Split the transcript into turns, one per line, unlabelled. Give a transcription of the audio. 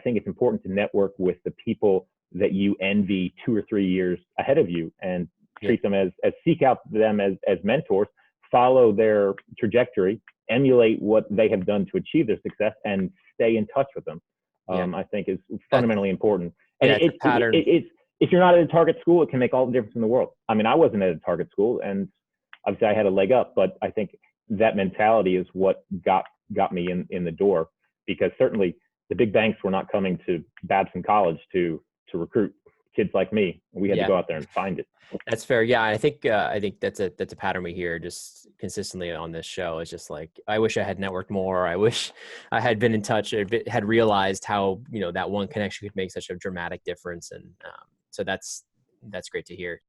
think it's important to network with the people that you envy 2 or 3 years ahead of you, and treat them as seek out them as mentors, follow their trajectory, emulate what they have done to achieve their success, and stay in touch with them. I think is fundamentally important. And
it's a pattern.
If you're not at a target school, it can make all the difference in the world. I mean, I wasn't at a target school, and obviously I had a leg up, but I think that mentality is what got me in the door, because certainly the big banks were not coming to Babson College to recruit kids like me. We had to go out there and find it.
That's fair. Yeah. I think that's a pattern we hear just consistently on this show. It's just like, I wish I had networked more. I wish I had been in touch, had realized how, that one connection could make such a dramatic difference. And so that's great to hear.